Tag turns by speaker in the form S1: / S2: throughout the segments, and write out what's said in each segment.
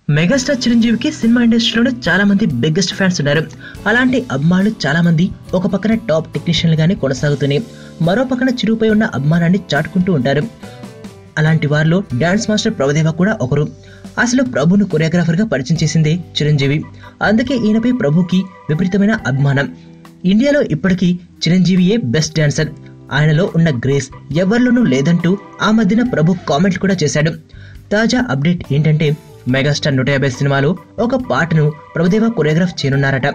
S1: Megastar చిరంజీవికి cinema ఇండస్ట్రీలోనే చాలా మంది బిగ్గెస్ట్ ఫ్యాన్స్ ఉన్నారు. అలాంటి అభిమానులు చాలా మంది ఒక పక్కన టాప్ టెక్నీషియన్లుగానే కొనసాగుతూనే మరో పక్కన చిరుపై ఉన్న అభిమానాన్ని చాటుకుంటూ ఉంటారు. అలాంటి వారిలో డాన్స్ మాస్టర్ ప్రభుదేవా కూడా ఒకరు. అసలు ప్రభును కొరియోగ్రాఫర్ గా పరిచయం చేసిందే చిరంజీవి. అందుకే ఈయనపై ప్రభుకి విపరీతమైన అభిమానం. ఇండియాలో ఇప్పటికీ చిరంజీవియే బెస్ట్ డాన్సర్. ఆయనలో ఉన్న గ్రేస్ ఎవరిలోనూ లేదంటూ ఆ మధ్యన ప్రభు కామెంట్ కూడా చేశాడు. తాజా అప్డేట్ ఏంటంటే మెగాస్టార్ 150 సినిమాలో ఒక పాటను ప్రభుదేవా కొరియోగ్రాఫ్ చేయనున్నారట.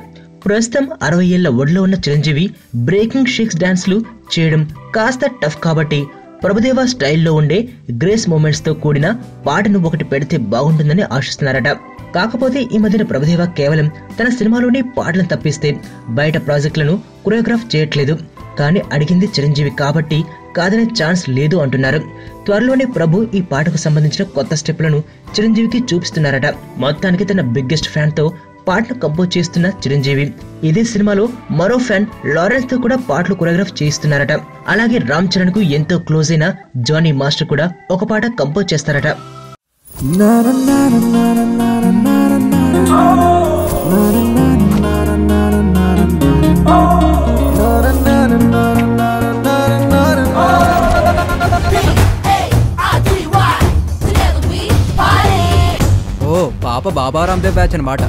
S1: ప్రస్తుతం 60 ఏళ్ల ఒడిలో ఉన్న చిరంజీవి బ్రేకింగ్ షేక్స్ డాన్స్లు చేయడం కాస్త టఫ్ కాబట్టి ప్రభుదేవా స్టైల్లో ఉండే గ్రేస్ మూమెంట్స్ తో కూడిన పాటను ఒకటి పెడితే బాగుంటుందని ఆశిస్తున్నారట. కాకపోతే ఈ మధ్యన ప్రభుదేవా కేవలం తన సినిమాలోని పాటలను తప్పిస్తే బయట ప్రాజెక్టులను కొరియోగ్రాఫ్ చేయట్లేదు. కానీ అడిగింది చిరంజీవి కాబట్టి కాదనే ఛాన్స్ లేదు అంటున్నారు. త్వరలోనే ప్రభు ఈ పాటకు సంబంధించిన కొత్త స్టెప్లను చిరంజీవికి చూపిస్తున్నారట. మొత్తానికి తన బిగ్గెస్ట్ ఫ్యాన్ తో పాటను కంపోజ్ చేస్తున్న చిరంజీవి ఇదే సినిమాలో మరో ఫ్యాన్ లారెన్స్ తో కూడా పాటలు కొరియోగ్రాఫ్ చేయిస్తున్నారట. అలాగే రామ్ చరణ్ కు ఎంతో క్లోజ్ అయిన జానీ మాస్టర్ కూడా ఒక పాట కంపోజ్ చేస్తారట.
S2: పాప బాబా రామ్దేవ్ బ్యాచ్ అన్నమాట.